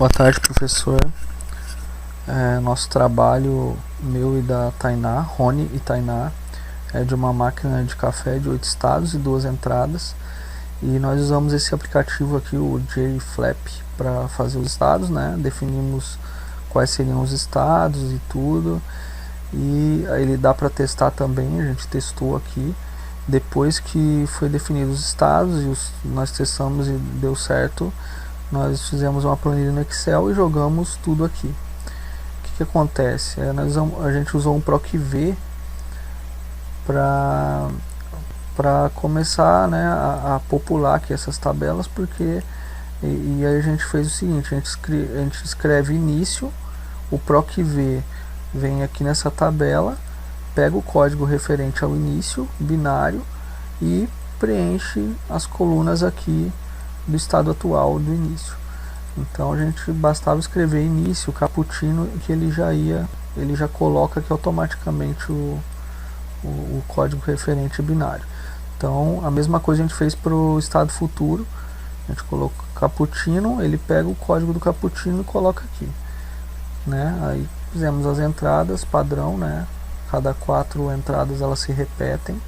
Boa tarde, professor. Nosso trabalho, meu e da Tainá, Rony e Tainá, é de uma máquina de café de 8 estados e 2 entradas. E nós usamos esse aplicativo aqui, o JFlap, para fazer os estados, né? Definimos quais seriam os estados e tudo. E aí ele dá para testar também, a gente testou aqui. Depois que foi definido os estados e nós testamos e deu certo, nós fizemos uma planilha no Excel e jogamos tudo aqui. O que acontece? A gente usou um PROC-V para começar, né, a popular aqui essas tabelas, porque e aí a gente fez o seguinte: a gente escreve início, o PROC-V vem aqui nessa tabela, pega o código referente ao início, binário, e preenche as colunas aqui do estado atual do início. Então a gente bastava escrever início, cappuccino, que ele já coloca aqui automaticamente o código referente binário. Então a mesma coisa a gente fez para o estado futuro. A gente coloca cappuccino, ele pega o código do cappuccino e coloca aqui, né? Aí fizemos as entradas padrão, né? Cada 4 entradas elas se repetem.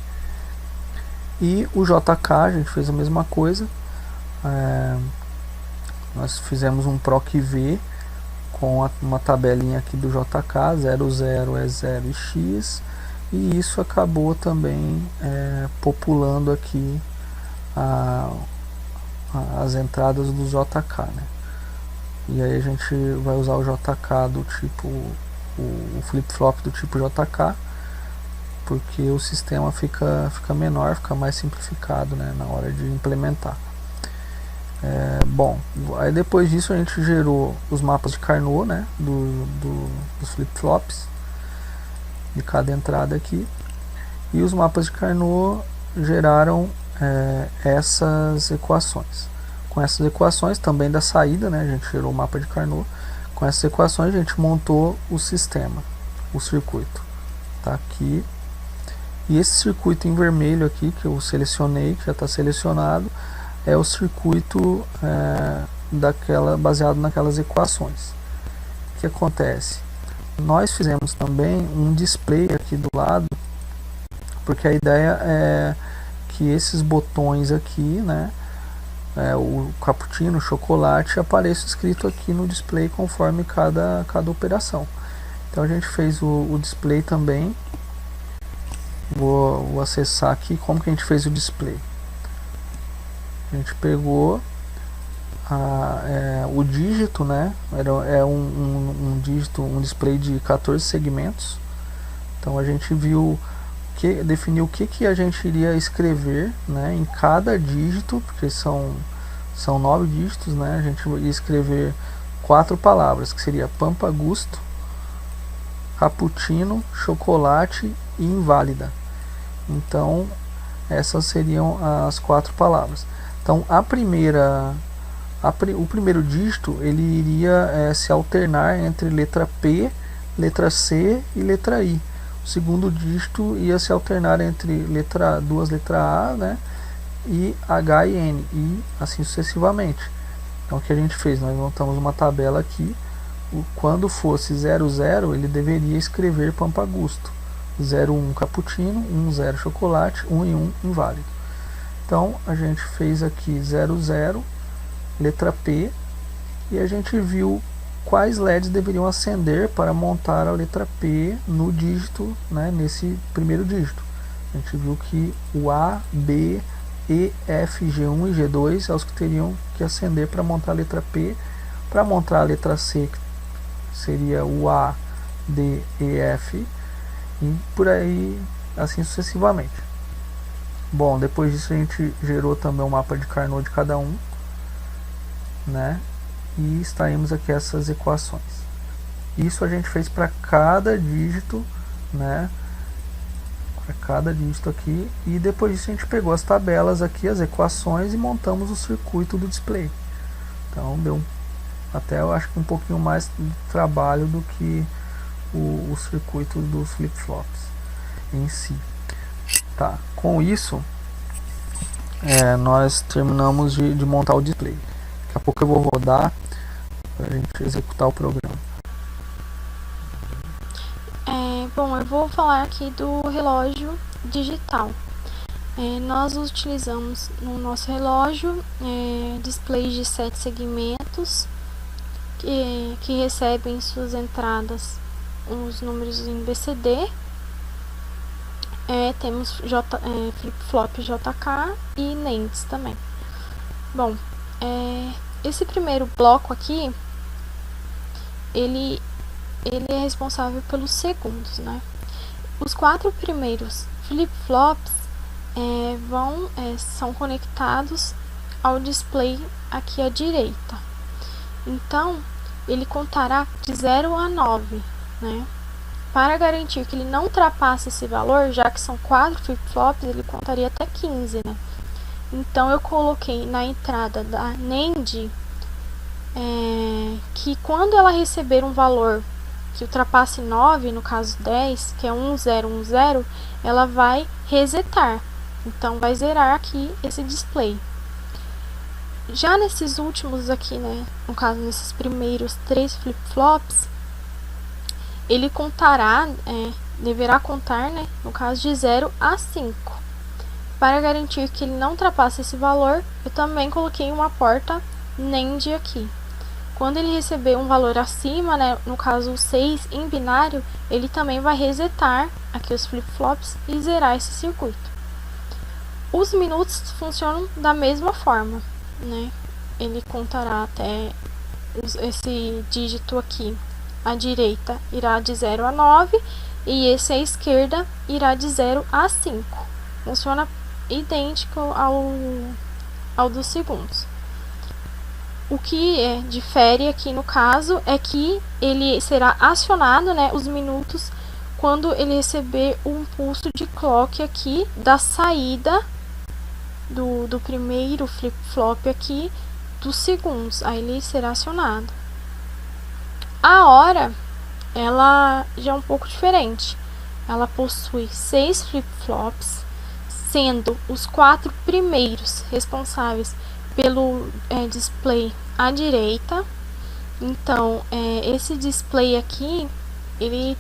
E o JK a gente fez a mesma coisa. Nós fizemos um PROC-V com uma tabelinha aqui do JK, 00 é 0 e X, e isso acabou também populando aqui as entradas do JK, né? E aí a gente vai usar o JK do tipo, o flip-flop do tipo JK, porque o sistema fica menor, fica mais simplificado, né, na hora de implementar. Bom, aí depois disso a gente gerou os mapas de Carnot, né, dos flip-flops de cada entrada aqui, e os mapas de Carnot geraram essas equações. Com essas equações também da saída, né, a gente gerou o mapa de Carnot. Com essas equações a gente montou o sistema, o circuito, tá aqui. E esse circuito em vermelho aqui que eu selecionei, que já está selecionado, é o circuito baseado naquelas equações. O que acontece? Nós fizemos também um display aqui do lado, porque a ideia é que esses botões aqui, né, o cappuccino, o chocolate, apareça escrito aqui no display conforme cada operação. Então a gente fez o display também. Vou acessar aqui como que a gente fez o display. A gente pegou o dígito, né? É um dígito, um display de 14 segmentos. Então a gente definiu o que a gente iria escrever, né, em cada dígito, porque são 9 dígitos, né? A gente ia escrever 4 palavras, que seria pampa gusto, cappuccino, chocolate e inválida. Então essas seriam as 4 palavras. Então o primeiro dígito ele iria se alternar entre letra P, letra C e letra I. O segundo dígito ia se alternar entre duas letras A, né, e H e N, e assim sucessivamente. Então o que a gente fez? Nós montamos uma tabela aqui. Quando fosse 00, ele deveria escrever pampa gusto, 01 cappuccino, 10 chocolate, 1 e 1 inválido. Então a gente fez aqui 00, letra P, e a gente viu quais LEDs deveriam acender para montar a letra P no dígito, né, nesse primeiro dígito. A gente viu que o A, B, E, F, G1 e G2 são os que teriam que acender para montar a letra P. Para montar a letra C, que seria o A, D, E, F, e por aí assim sucessivamente. Bom, depois disso a gente gerou também um mapa de Carnot de cada um, né, e extraímos aqui essas equações. Isso a gente fez para cada dígito, né, para cada dígito aqui, e depois disso a gente pegou as tabelas aqui, as equações, e montamos o circuito do display. Então deu até, eu acho que um pouquinho mais de trabalho do que o circuito dos flip-flops em si. Tá, com isso nós terminamos de montar o display. Daqui a pouco eu vou rodar para a gente executar o programa. Bom, eu vou falar aqui do relógio digital. Nós utilizamos no nosso relógio displays de 7 segmentos que recebem suas entradas os números em BCD. Temos flip-flop JK e NANDs também. Bom, esse primeiro bloco aqui, ele é responsável pelos segundos, né? Os 4 primeiros flip-flops são conectados ao display aqui à direita. Então, ele contará de 0 a 9, né? Para garantir que ele não ultrapasse esse valor, já que são 4 flip-flops, ele contaria até 15, né? Então, eu coloquei na entrada da NAND que quando ela receber um valor que ultrapasse 9, no caso 10, que é 1010, ela vai resetar. Então, vai zerar aqui esse display. Já nesses últimos aqui, né, no caso, nesses primeiros 3 flip-flops, ele contará, deverá contar, né, no caso, de 0 a 5. Para garantir que ele não ultrapasse esse valor, eu também coloquei uma porta NAND aqui. Quando ele receber um valor acima, né, no caso 6 em binário, ele também vai resetar aqui os flip-flops e zerar esse circuito. Os minutos funcionam da mesma forma, né? Ele contará até esse dígito aqui à direita irá de 0 a 9 e esse à esquerda irá de 0 a 5. Funciona idêntico ao dos segundos. O que difere aqui no caso é que ele será acionado, né, os minutos, quando ele receber o impulso de clock aqui da saída do primeiro flip-flop aqui dos segundos. Aí ele será acionado. A hora, ela já é um pouco diferente. Ela possui 6 flip-flops, sendo os 4 primeiros responsáveis pelo display à direita. Então, esse display aqui, ele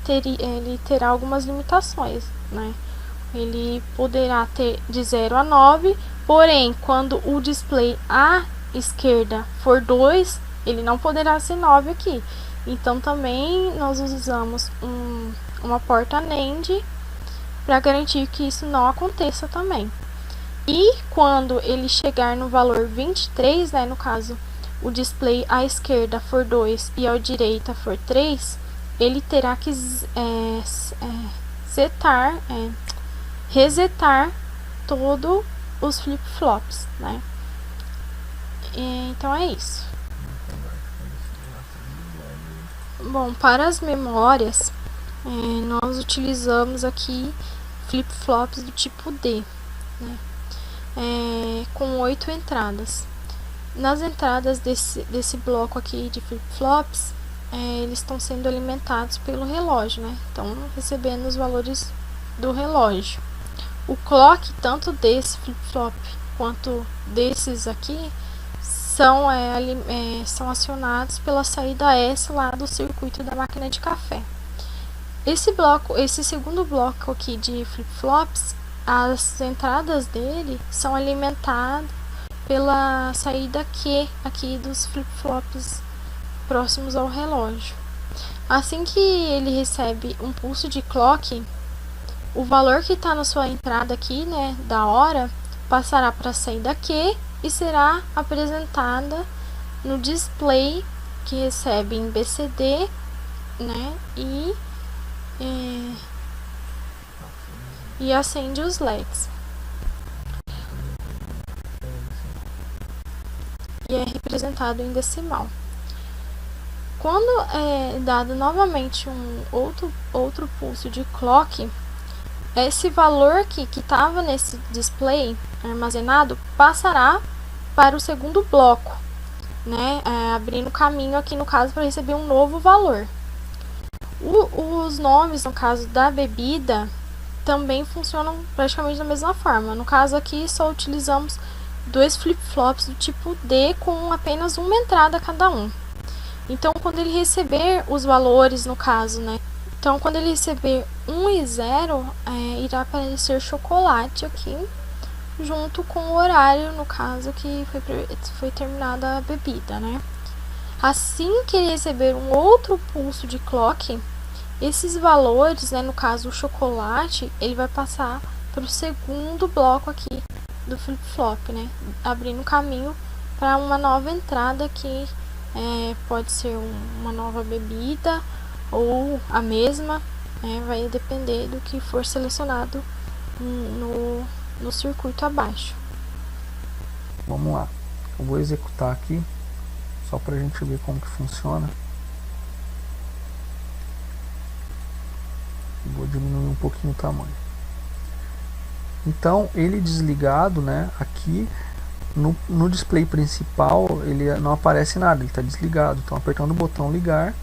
terá algumas limitações, né? Ele poderá ter de 0 a 9, porém, quando o display à esquerda for 2, ele não poderá ser 9 aqui. Então, também nós usamos uma porta NAND para garantir que isso não aconteça também. E quando ele chegar no valor 23, né, no caso, o display à esquerda for 2 e à direita for 3, ele terá que resetar todos os flip-flops, né? Então é isso. Bom, para as memórias, nós utilizamos aqui flip-flops do tipo D, né? Com 8 entradas. Nas entradas desse bloco aqui de flip-flops, eles estão sendo alimentados pelo relógio, né? Estão recebendo os valores do relógio. O clock, tanto desse flip-flop quanto desses aqui, são acionados pela saída S lá do circuito da máquina de café. Esse segundo bloco aqui de flip-flops, as entradas dele são alimentadas pela saída Q aqui dos flip-flops próximos ao relógio. Assim que ele recebe um pulso de clock, o valor que está na sua entrada aqui, né, da hora, passará para a saída Q e será apresentada no display que recebe em BCD, né, e acende os LEDs. E é representado em decimal. Quando é dado novamente um outro pulso de clock, esse valor aqui que estava nesse display armazenado passará para o segundo bloco, né, abrindo caminho aqui no caso para receber um novo valor. Os nomes, no caso da bebida, também funcionam praticamente da mesma forma. No caso aqui só utilizamos 2 flip-flops do tipo D com apenas uma entrada cada um. Então, quando ele receber os valores, no caso, né? Então, quando ele receber 1 e 0, irá aparecer chocolate aqui, junto com o horário, no caso, que foi terminada a bebida, né? Assim que ele receber um outro pulso de clock, esses valores, né, no caso o chocolate, ele vai passar para o segundo bloco aqui do flip-flop, né? Abrindo caminho para uma nova entrada que pode ser uma nova bebida ou a mesma, vai depender do que for selecionado no circuito abaixo. Vamos lá, eu vou executar aqui só para a gente ver como que funciona. Vou diminuir um pouquinho o tamanho. Então ele desligado, né, aqui no display principal ele não aparece nada, ele está desligado. Então apertando o botão ligar,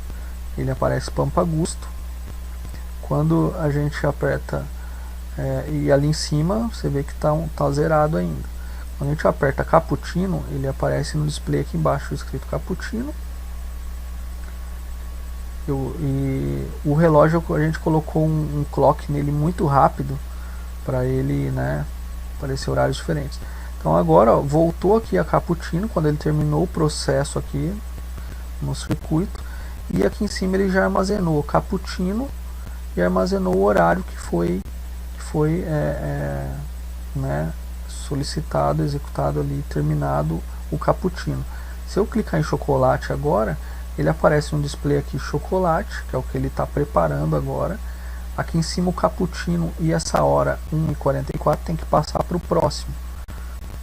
ele aparece Pampa Gusto. Quando a gente aperta e ali em cima você vê que tá zerado ainda. Quando a gente aperta Cappuccino, ele aparece no display aqui embaixo escrito Cappuccino. E o relógio, a gente colocou um clock nele muito rápido para ele, né, aparecer horários diferentes. Então agora, ó, voltou aqui a Cappuccino quando ele terminou o processo aqui no circuito, e aqui em cima ele já armazenou o Cappuccino e armazenou o horário que foi né, solicitado, executado ali, terminado o Cappuccino. Se eu clicar em chocolate agora, ele aparece um display aqui chocolate, que é o que ele está preparando agora. Aqui em cima o Cappuccino e essa hora 1h44 tem que passar para o próximo,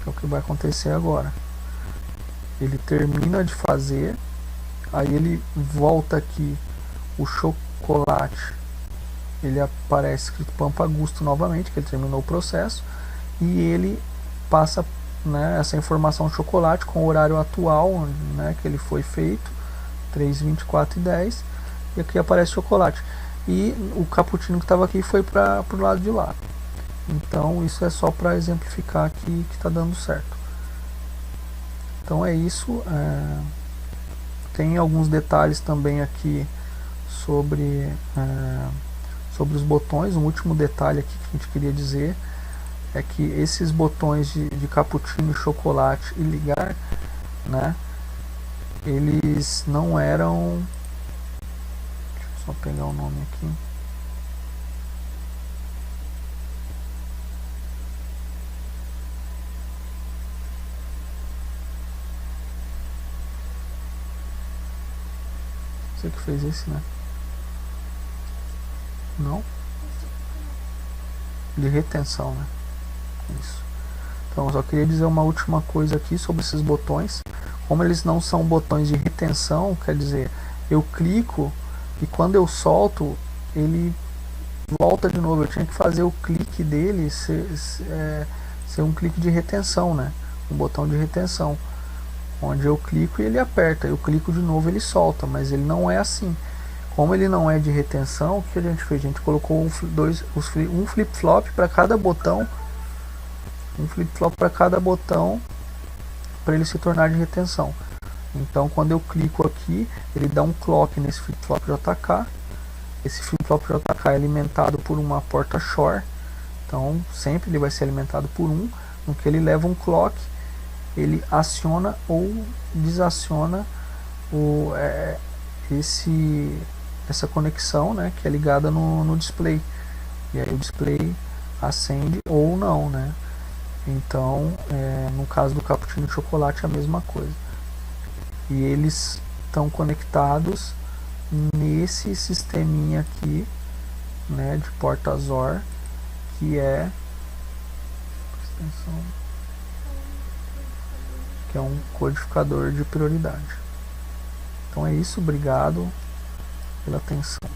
que é o que vai acontecer agora. Ele termina de fazer, aí ele volta aqui o chocolate, ele aparece escrito Pampa Gusto novamente, que ele terminou o processo, e ele passa, né, essa informação chocolate com o horário atual, né, que ele foi feito, 3h24:10, e aqui aparece chocolate. E o Cappuccino que estava aqui foi para o lado de lá. Então isso é só para exemplificar aqui que está dando certo. Então é isso. Tem alguns detalhes também aqui sobre os botões. Um último detalhe aqui que a gente queria dizer é que esses botões de Cappuccino, chocolate e ligar, né, eles não eram... Deixa eu só pegar o nome aqui. Você que fez esse, né? Não? De retenção, né? Isso. Então eu só queria dizer uma última coisa aqui sobre esses botões. Como eles não são botões de retenção, quer dizer, eu clico e quando eu solto, ele volta de novo. Eu tinha que fazer o clique dele ser um clique de retenção, né? Um botão de retenção, onde eu clico e ele aperta, eu clico de novo ele solta, mas ele não é assim. Como ele não é de retenção, o que a gente fez? A gente colocou um flip-flop para cada botão, para ele se tornar de retenção. Então quando eu clico aqui, ele dá um clock nesse flip-flop JK. Esse flip-flop JK é alimentado por uma porta Shor, então sempre ele vai ser alimentado por um. No que ele leva um clock, ele aciona ou desaciona essa conexão, né, que é ligada no display, e aí o display acende ou não, né? Então no caso do Cappuccino de chocolate é a mesma coisa, e eles estão conectados nesse sisteminha aqui, né, de porta ZOR, que é um codificador de prioridade. Então é isso, obrigado pela atenção.